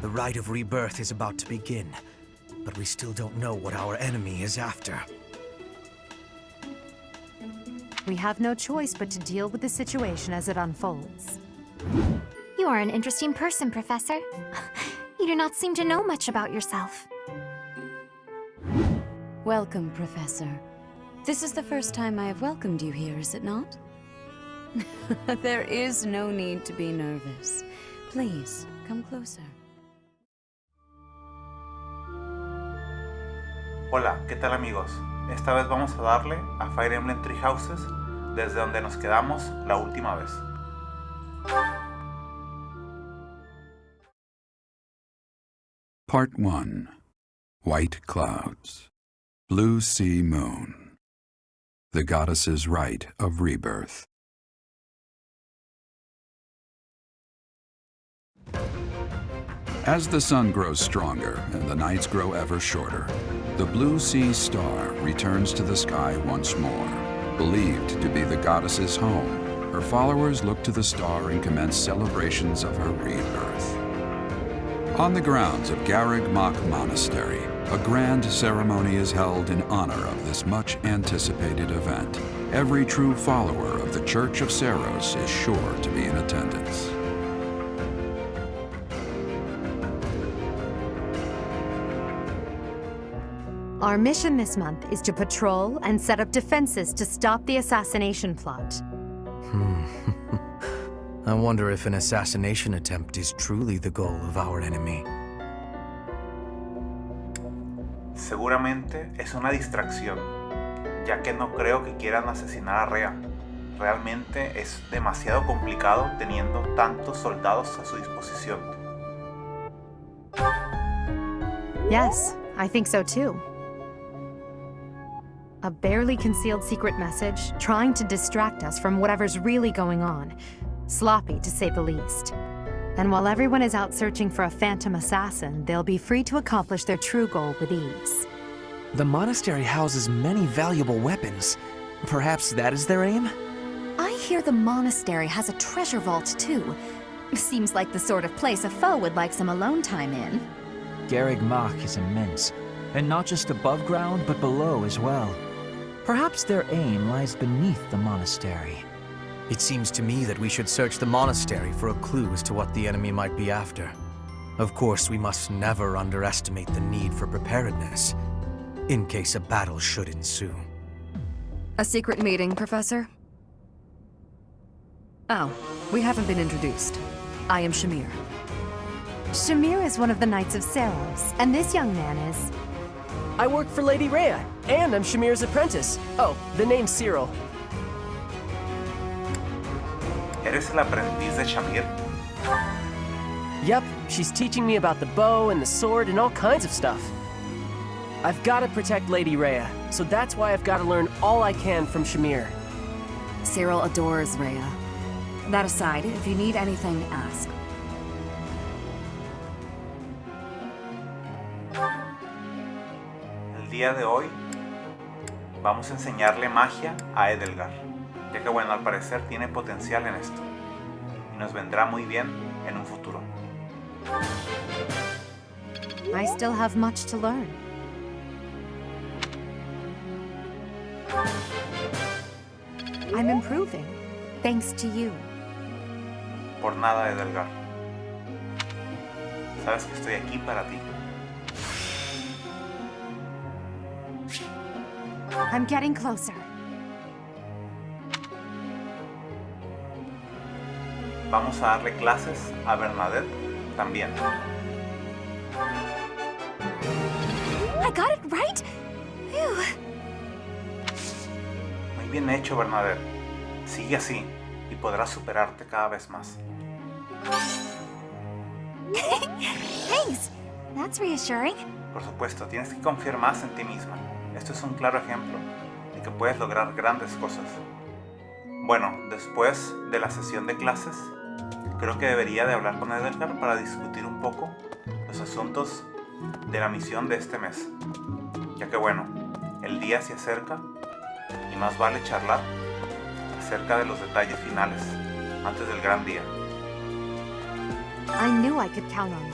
The rite of rebirth is about to begin, but we still don't know what our enemy is after. We have no choice but to deal with the situation as it unfolds. You are an interesting person, Professor. You do not seem to know much about yourself. Welcome, Professor. This is the first time I have welcomed you here, is it not? There is no need to be nervous. Please, come closer. Hola, ¿qué tal amigos? Esta vez vamos a darle a Fire Emblem Three Houses desde donde nos quedamos la última vez. Part 1. White Clouds. Blue Sea Moon. The Goddess's Rite of Rebirth. As the sun grows stronger and the nights grow ever shorter, the Blue Sea Star returns to the sky once more. Believed to be the goddess's home, her followers look to the star and commence celebrations of her rebirth. On the grounds of Garreg Mach Monastery, a grand ceremony is held in honor of this much-anticipated event. Every true follower of the Church of Seiros is sure to be in attendance. Our mission this month is to patrol and set up defenses to stop the assassination plot. I wonder if an assassination attempt is truly the goal of our enemy. Seguramente es una distracción, ya que no creo que quieran asesinar a Rhea. Realmente es demasiado complicado teniendo tantos soldados a su disposición. Yes, I think so too. A barely concealed secret message trying to distract us from whatever's really going on. Sloppy, to say the least. And while everyone is out searching for a phantom assassin, they'll be free to accomplish their true goal with ease. The monastery houses many valuable weapons. Perhaps that is their aim? I hear the monastery has a treasure vault, too. Seems like the sort of place a foe would like some alone time in. Garreg Mach is immense, and not just above ground, but below as well. Perhaps their aim lies beneath the monastery. It seems to me that we should search the monastery for a clue as to what the enemy might be after. Of course, we must never underestimate the need for preparedness, in case a battle should ensue. A secret meeting, Professor? Oh, we haven't been introduced. I am Shamir. Shamir is one of the Knights of Seiros, and this young man is... I work for Lady Rhea, and I'm Shamir's apprentice. Oh, the name's Cyril. ¿Eres el aprendiz de Shamir? Yep, she's teaching me about the bow and the sword and all kinds of stuff. I've got to protect Lady Rhea, so that's why I've got to learn all I can from Shamir. Cyril adores Rhea. That aside, if you need anything, ask. El día de hoy vamos a enseñarle magia a Edelgar, ya que bueno, al parecer tiene potencial en esto y nos vendrá muy bien en un futuro. I still have much to learn. I'm improving, thanks to you. Por nada, Edelgar. Sabes que estoy aquí para ti. I'm getting closer. Vamos a darle clases a Bernadette también. I got it right? Phew. Muy bien hecho, Bernadette. Sigue así y podrás superarte cada vez más. Thanks. That's reassuring. Por supuesto, tienes que confiar más en ti misma. Esto es un claro ejemplo de que puedes lograr grandes cosas. Bueno, después de la sesión de clases, creo que debería de hablar con Edelgar para discutir un poco los asuntos de la misión de este mes. Ya que bueno, el día se acerca y más vale charlar acerca de los detalles finales antes del gran día. I knew I could count on you.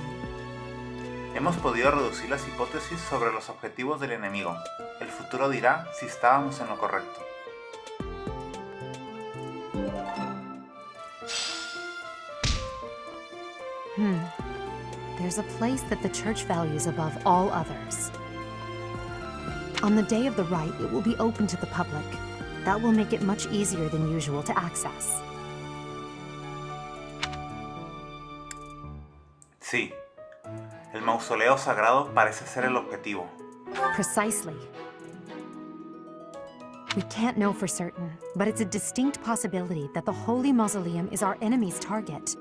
Hemos podido reducir las hipótesis sobre los objetivos del enemigo. El futuro dirá si estábamos en lo correcto. There's a place that the church values above all others. On the day of the rite, it will be open to the public. That will make it much easier than usual to access. Sí, el mausoleo sagrado parece ser el objetivo. Precisely. We can't know for certain, but it's a distinct possibility that the Holy Mausoleum is our enemy's target.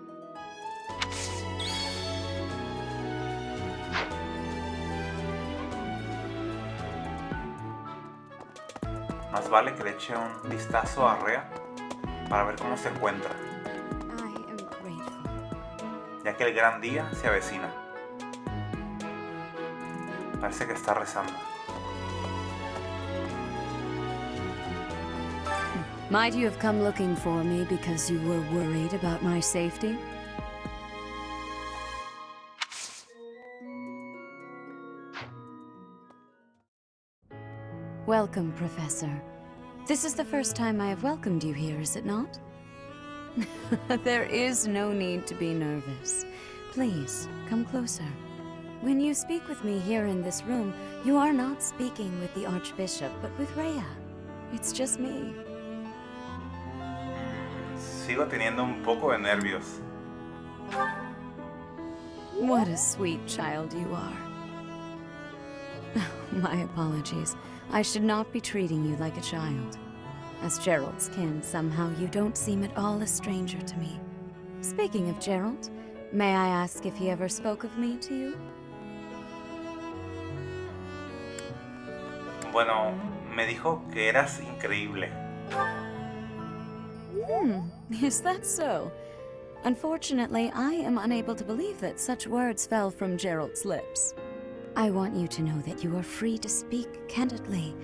Más vale que le eche un vistazo a Rhea para ver cómo se encuentra, I am grateful. ya que el gran día se avecina. Parece que está rezando. Might you have come looking for me because you were worried about my safety? Welcome, Professor. This is the first time I have welcomed you here, is it not? There is no need to be nervous. Please, come closer. When you speak with me here in this room, you are not speaking with the Archbishop, but with Rhea. It's just me. Sigo teniendo un poco de nervios. What a sweet child you are. My apologies. I should not be treating you like a child. As Gerald's kin, somehow you don't seem at all a stranger to me. Speaking of Gerald, may I ask if he ever spoke of me to you? Bueno, me dijo que eras increíble. Is that so? Unfortunately, I am unable to believe that such words fell from Gerald's lips. I want you to know that you are free to speak candidly.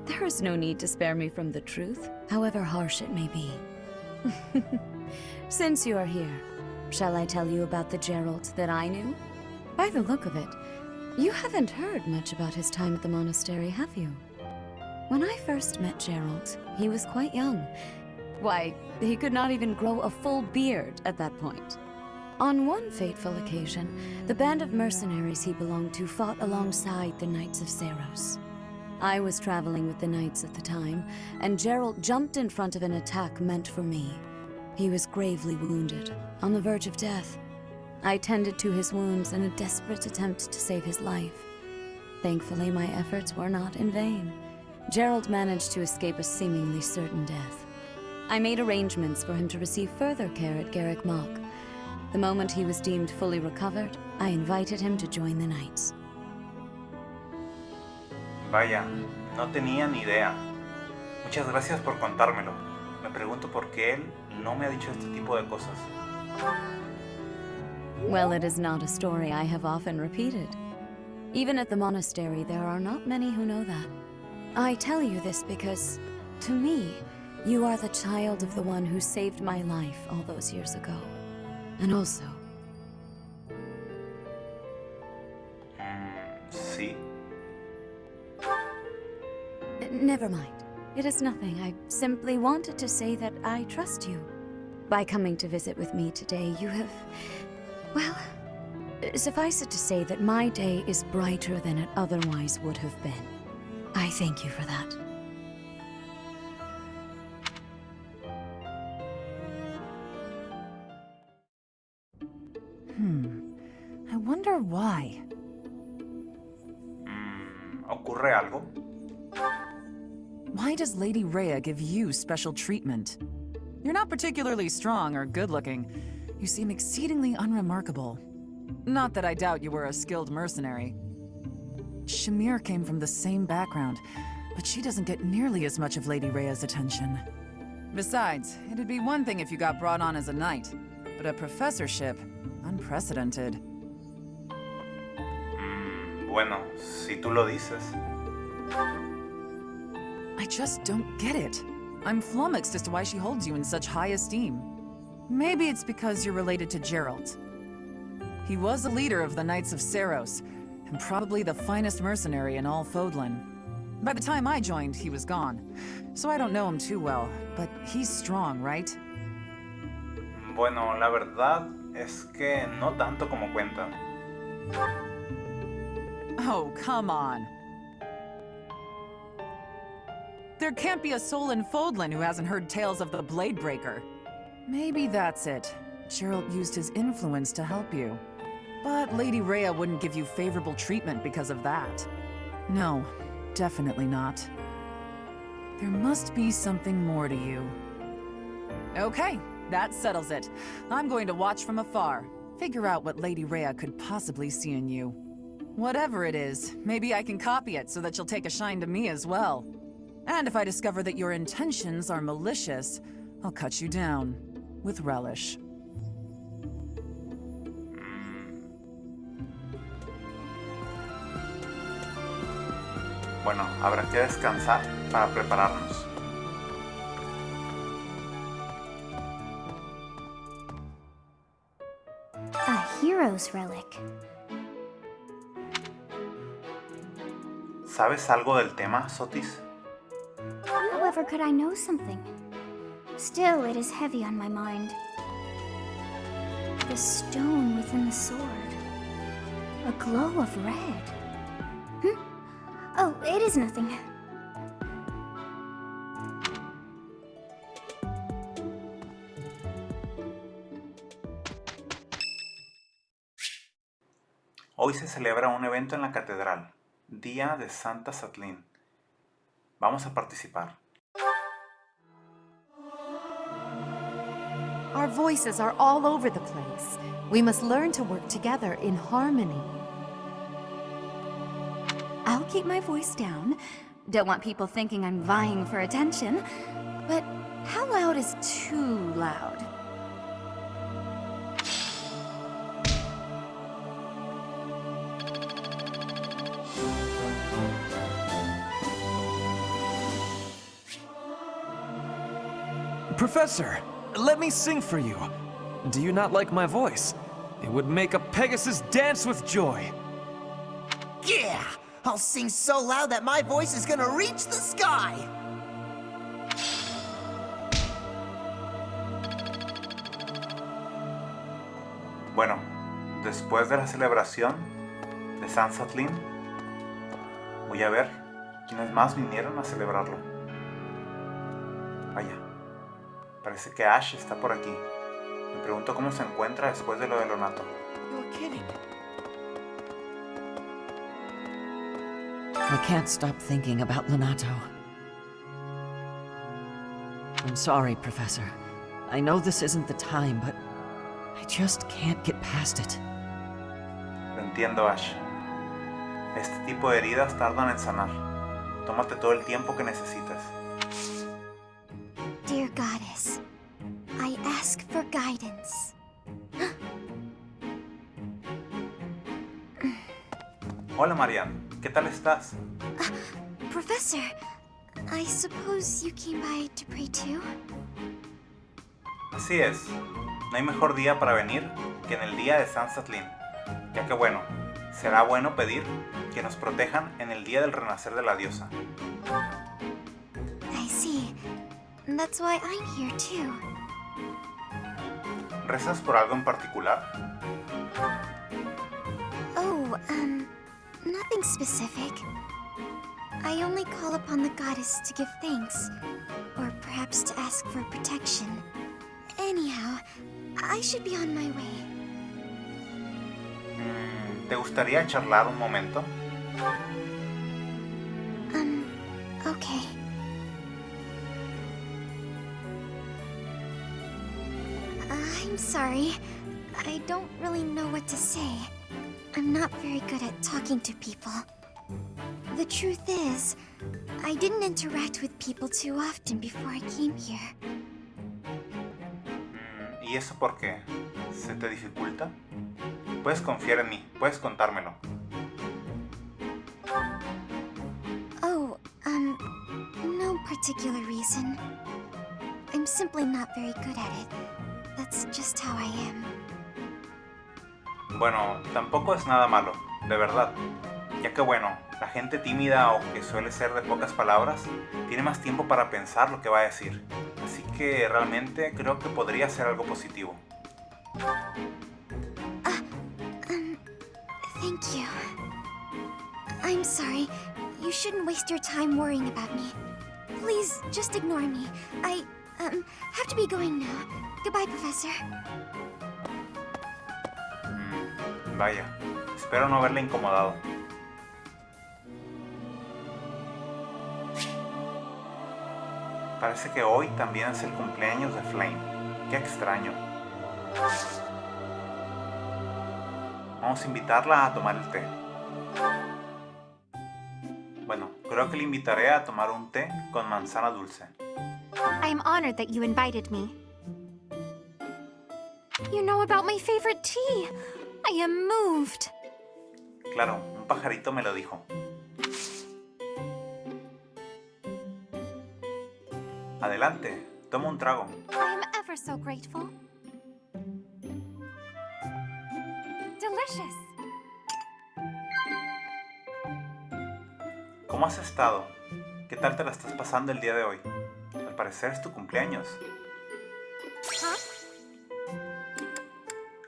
There is no need to spare me from the truth, however harsh it may be. Since you are here, shall I tell you about the Gerald that I knew? By the look of it, you haven't heard much about his time at the monastery, have you? When I first met Gerald, he was quite young. Why, he could not even grow a full beard at that point. On one fateful occasion, the band of mercenaries he belonged to fought alongside the Knights of Saros. I was traveling with the Knights at the time, and Gerald jumped in front of an attack meant for me. He was gravely wounded, on the verge of death. I tended to his wounds in a desperate attempt to save his life. Thankfully, my efforts were not in vain. Gerald managed to escape a seemingly certain death. I made arrangements for him to receive further care at Garrick Mock. The moment he was deemed fully recovered, I invited him to join the Knights. Vaya, no tenía ni idea. Muchas gracias por contármelo. Me pregunto por qué él no me ha dicho este tipo de cosas. Well, it is not a story I have often repeated. Even at the monastery, there are not many who know that. I tell you this because, to me, you are the child of the one who saved my life all those years ago. And also... ¿Sí? Never mind. It is nothing. I simply wanted to say that I trust you. By coming to visit with me today, you have... Well, suffice it to say that my day is brighter than it otherwise would have been. I thank you for that. I wonder why. ¿Ocurre algo? Why does Lady Rhea give you special treatment? You're not particularly strong or good-looking. You seem exceedingly unremarkable. Not that I doubt you were a skilled mercenary. Shamir came from the same background, but she doesn't get nearly as much of Lady Rhea's attention. Besides, it'd be one thing if you got brought on as a knight, but a professorship, unprecedented. Bueno, si tú lo dices. I just don't get it. I'm flummoxed as to why she holds you in such high esteem. Maybe it's because you're related to Gerald. He was a leader of the Knights of Seros, and probably the finest mercenary in all Fodlan. By the time I joined, he was gone, so I don't know him too well, but he's strong, right? Bueno, la verdad es que no tanto como cuentan. Oh, come on. There can't be a soul in Fodlan who hasn't heard tales of the Bladebreaker. Maybe that's it. Geralt used his influence to help you. But Lady Rhea wouldn't give you favorable treatment because of that. No, definitely not. There must be something more to you. Okay, that settles it. I'm going to watch from afar. Figure out what Lady Rhea could possibly see in you. Whatever it is, maybe I can copy it so that you'll take a shine to me as well. And if I discover that your intentions are malicious, I'll cut you down. With relish. Bueno, habrá que descansar para prepararnos. A hero's relic. ¿Sabes algo del tema, Sotis? However could I know something? Still, it is heavy on my mind. The stone within the sword. A glow of red. Oh, it is nothing. Hoy se celebra un evento en la catedral, Día de Santa Satlin. Vamos a participar. Our voices are all over the place. We must learn to work together in harmony. I'll keep my voice down. Don't want people thinking I'm vying for attention. But how loud is too loud? Professor, let me sing for you. Do you not like my voice? It would make a Pegasus dance with joy. Yeah! I'll sing so loud that my voice is gonna reach the sky! Bueno, después de la celebración de San Satlin, voy a ver quiénes más vinieron a celebrarlo. Vaya, parece que Ash está por aquí. Me pregunto cómo se encuentra después de lo de Lonato. You're kidding. I can't stop thinking about Lonato. I'm sorry, Professor. I know this isn't the time, but I just can't get past it. Lo entiendo, Ash. Este tipo de heridas tardan en sanar. Tómate todo el tiempo que necesites. Dear Goddess, I ask for guidance. Hola, Marianne. ¿Qué tal estás? Professor, I suppose you came by to pray too? Así es. No hay mejor día para venir que en el día de San Satlin, ya que bueno, será bueno pedir que nos protejan en el día del renacer de la diosa. I see. That's why I'm here too. ¿Rezas por algo en particular? Oh, nothing specific. I only call upon the goddess to give thanks, or perhaps to ask for protection. Anyhow, I should be on my way. ¿Te gustaría charlar un momento? Okay. I'm sorry. I don't really know what to say. I'm not very good at talking to people. The truth is, I didn't interact with people too often before I came here. ¿Y eso por qué? ¿Se te dificulta? Puedes confiar en mí, puedes contármelo. Oh, no particular reason. I'm simply not very good at it. That's just how I am. Bueno, tampoco es nada malo, de verdad. Ya que bueno, la gente tímida o que suele ser de pocas palabras, tiene más tiempo para pensar lo que va a decir. Así que realmente creo que podría ser algo positivo. Thank you. I'm sorry. You shouldn't waste your time worrying about me. Please, just ignore me. I, have to be going now. Goodbye, Professor. Vaya, espero no haberle incomodado. Parece que hoy también es el cumpleaños de Flame. Qué extraño. Vamos a invitarla a tomar el té. Bueno, creo que le invitaré a tomar un té con manzana dulce. I am honored that you invited me. You know about my favorite tea. I am moved. Claro, un pajarito me lo dijo. Adelante, toma un trago. I am ever so grateful. Delicious. ¿Cómo has estado? ¿Qué tal te la estás pasando el día de hoy? Al parecer es tu cumpleaños.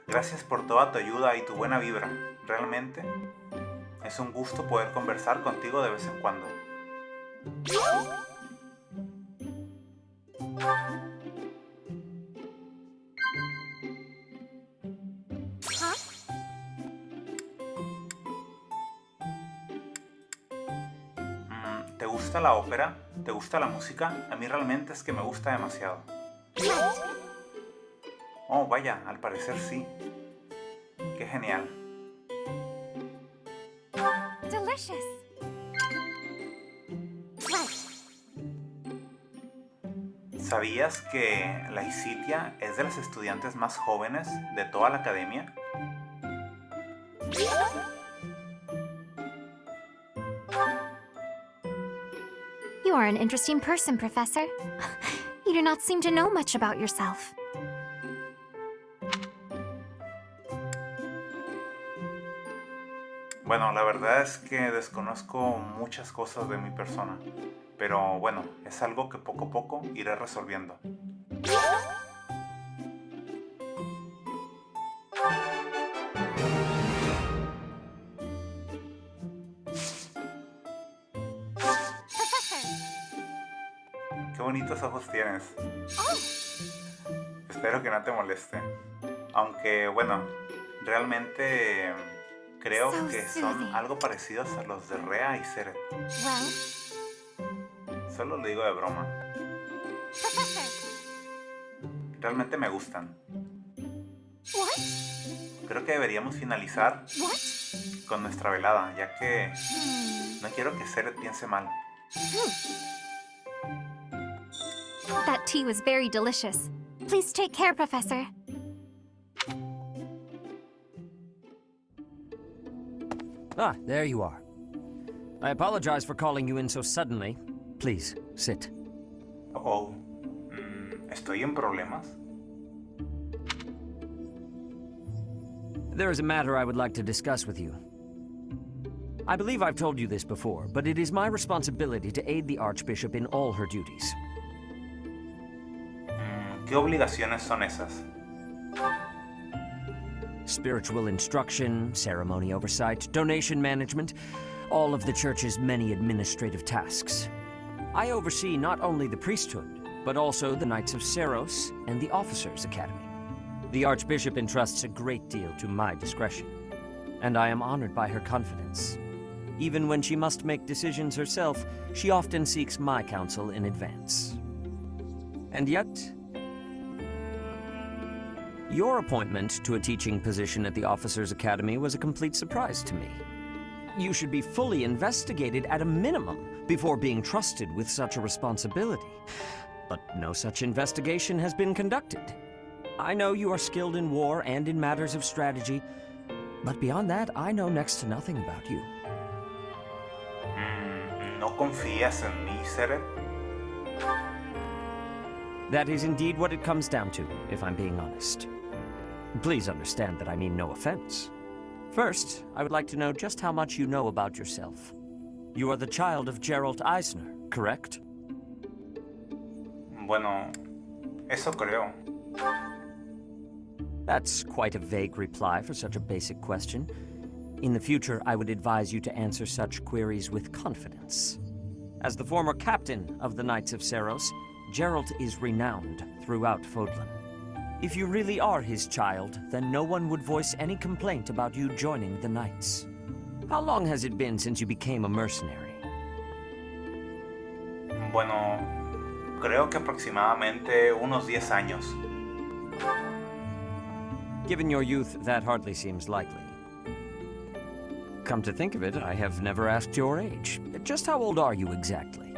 Gracias por toda tu ayuda y tu buena vibra. Realmente es un gusto poder conversar contigo de vez en cuando. ¿Te gusta la ópera? ¿Te gusta la música? A mí realmente es que me gusta demasiado. Oh, vaya, al parecer sí. Qué genial. Delicious. ¿Sabías que la Isitia es de las estudiantes más jóvenes de toda la academia? You are an interesting person, Professor. You do not seem to know much about yourself. Bueno, la verdad es que desconozco muchas cosas de mi persona, pero bueno, es algo que poco a poco iré resolviendo. Qué bonitos ojos tienes. Espero que no te moleste. Aunque, bueno, realmente creo que son algo parecidos a los de Rea y Seret. Solo lo digo de broma. Realmente me gustan. Creo que deberíamos finalizar con nuestra velada, ya que no quiero que Seret piense mal. That tea was very delicious. Please take care, Professor. Ah, there you are. I apologize for calling you in so suddenly. Please, sit. Oh, ¿estoy en problemas? There is a matter I would like to discuss with you. I believe I've told you this before, but it is my responsibility to aid the Archbishop in all her duties. ¿Qué obligaciones son esas? Spiritual instruction, ceremony oversight, donation management, all of the Church's many administrative tasks. I oversee not only the priesthood, but also the Knights of Seros and the Officers' Academy. The Archbishop entrusts a great deal to my discretion, and I am honored by her confidence. Even when she must make decisions herself, she often seeks my counsel in advance. And yet, your appointment to a teaching position at the Officers' Academy was a complete surprise to me. You should be fully investigated at a minimum before being trusted with such a responsibility. But no such investigation has been conducted. I know you are skilled in war and in matters of strategy, but beyond that, I know next to nothing about you. ¿No confías en mí, Seret? That is indeed what it comes down to, if I'm being honest. Please understand that I mean no offense. First, I would like to know just how much you know about yourself. You are the child of Gerald Eisner, correct? Bueno, eso creo. That's quite a vague reply for such a basic question. In the future, I would advise you to answer such queries with confidence. As the former captain of the Knights of Seros, Gerald is renowned throughout Fodlan. If you really are his child, then no one would voice any complaint about you joining the Knights. How long has it been since you became a mercenary? Bueno, creo que aproximadamente unos 10 años. Given your youth, that hardly seems likely. Come to think of it, I have never asked your age. Just how old are you exactly?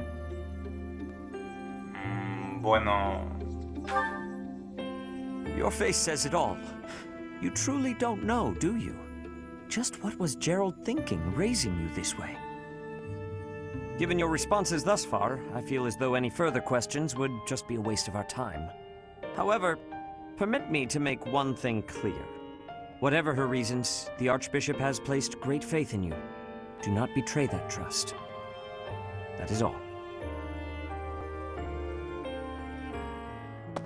Bueno... Your face says it all. You truly don't know, do you? Just what was Gerald thinking, raising you this way? Given your responses thus far, I feel as though any further questions would just be a waste of our time. However, permit me to make one thing clear. Whatever her reasons, the Archbishop has placed great faith in you. Do not betray that trust. That is all.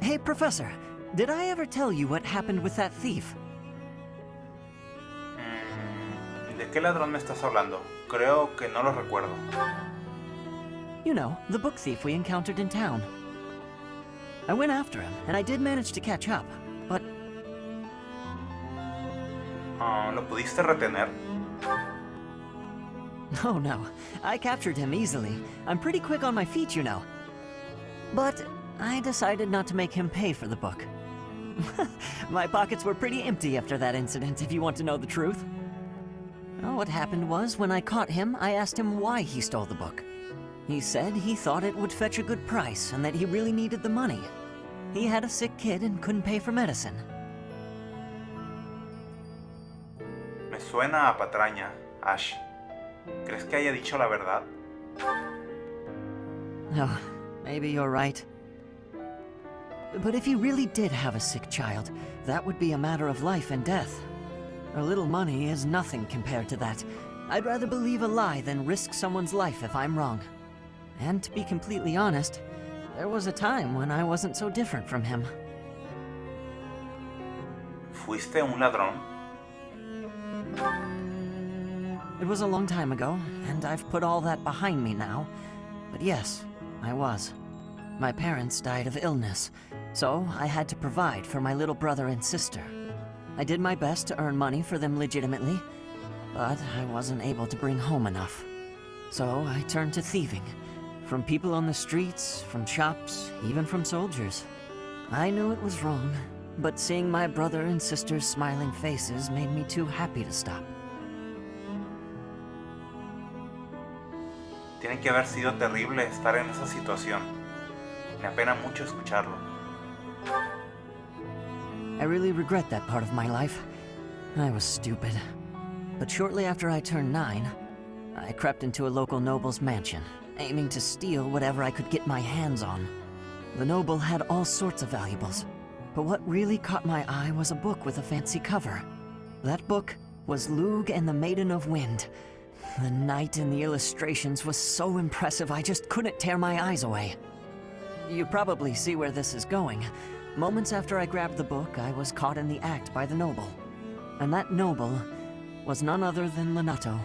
Hey, Professor, did I ever tell you what happened with that thief? ¿De qué ladrón me estás hablando? Creo que no lo recuerdo. You know, the book thief we encountered in town. I went after him, and I did manage to catch up, but... ¿Lo pudiste retener? No. I captured him easily. I'm pretty quick on my feet, you know. But I decided not to make him pay for the book. My pockets were pretty empty after that incident, if you want to know the truth. Well, what happened was, when I caught him, I asked him why he stole the book. He said he thought it would fetch a good price, and that he really needed the money. He had a sick kid and couldn't pay for medicine. Me suena a patraña, Ash. ¿Crees que haya dicho la verdad? Oh, maybe you're right. But if he really did have a sick child, that would be a matter of life and death. A little money is nothing compared to that. I'd rather believe a lie than risk someone's life if I'm wrong. And to be completely honest, there was a time when I wasn't so different from him. ¿Fuiste un ladrón? It was a long time ago, and I've put all that behind me now. But yes, I was. My parents died of illness, so I had to provide for my little brother and sister. I did my best to earn money for them legitimately, but I wasn't able to bring home enough. So I turned to thieving. From people on the streets, from shops, even from soldiers. I knew it was wrong, but seeing my brother and sister's smiling faces made me too happy to stop. Tiene que haber sido terrible estar en esa situación. Me apena mucho escucharlo. I really regret that part of my life. I was stupid. But shortly after I turned 9, I crept into a local noble's mansion, aiming to steal whatever I could get my hands on. The noble had all sorts of valuables, but what really caught my eye was a book with a fancy cover. That book was Lug and the Maiden of Wind. The knight in the illustrations was so impressive I just couldn't tear my eyes away. You probably see where this is going. Moments after I grabbed the book, I was caught in the act by the noble. And that noble was none other than Lenato.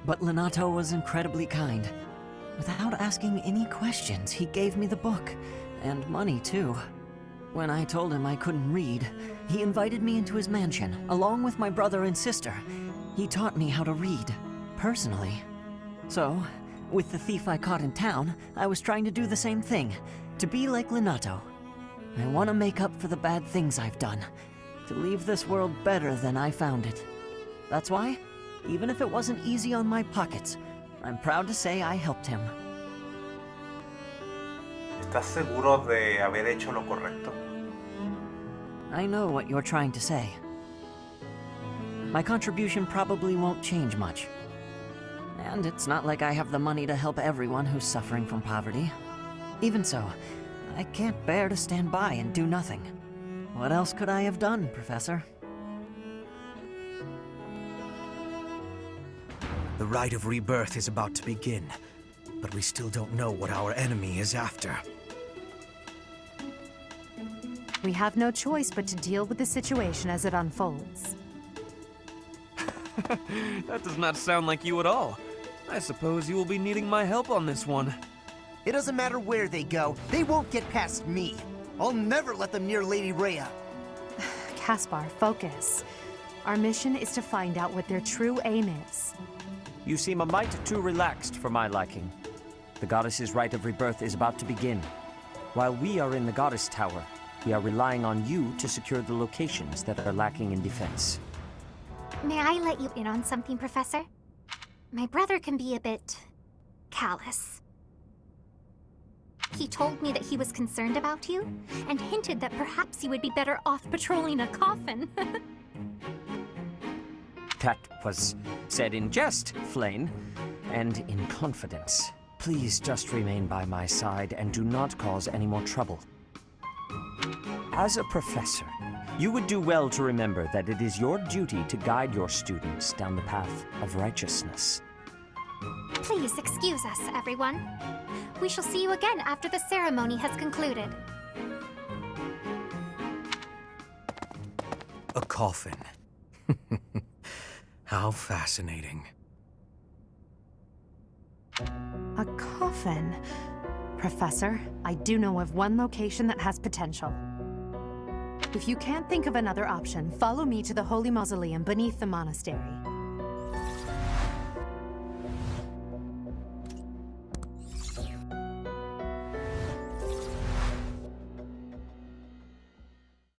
But Lenato was incredibly kind. Without asking any questions, he gave me the book, and money too. When I told him I couldn't read, he invited me into his mansion, along with my brother and sister. He taught me how to read, personally. So, with the thief I caught in town, I was trying to do the same thing, to be like Lenato. I want to make up for the bad things I've done, to leave this world better than I found it. That's why, even if it wasn't easy on my pockets, I'm proud to say I helped him. ¿Estás seguro de haber hecho lo correcto? I know what you're trying to say. My contribution probably won't change much. And it's not like I have the money to help everyone who's suffering from poverty. Even so, I can't bear to stand by and do nothing. What else could I have done, Professor? The rite of rebirth is about to begin, but we still don't know what our enemy is after. We have no choice but to deal with the situation as it unfolds. That does not sound like you at all. I suppose you will be needing my help on this one. It doesn't matter where they go, they won't get past me. I'll never let them near Lady Rhea. Caspar, focus. Our mission is to find out what their true aim is. You seem a mite too relaxed for my liking. The goddess's rite of rebirth is about to begin. While we are in the goddess tower, we are relying on you to secure the locations that are lacking in defense. May I let you in on something, Professor? My brother can be a bit callous. He told me that he was concerned about you, and hinted that perhaps you would be better off patrolling a coffin. That was said in jest, Flane, and in confidence. Please just remain by my side and do not cause any more trouble. As a professor, you would do well to remember that it is your duty to guide your students down the path of righteousness. Please excuse us, everyone. We shall see you again after the ceremony has concluded. A coffin. How fascinating. A coffin? Professor, I do know of one location that has potential. If you can't think of another option, follow me to the Holy Mausoleum beneath the monastery.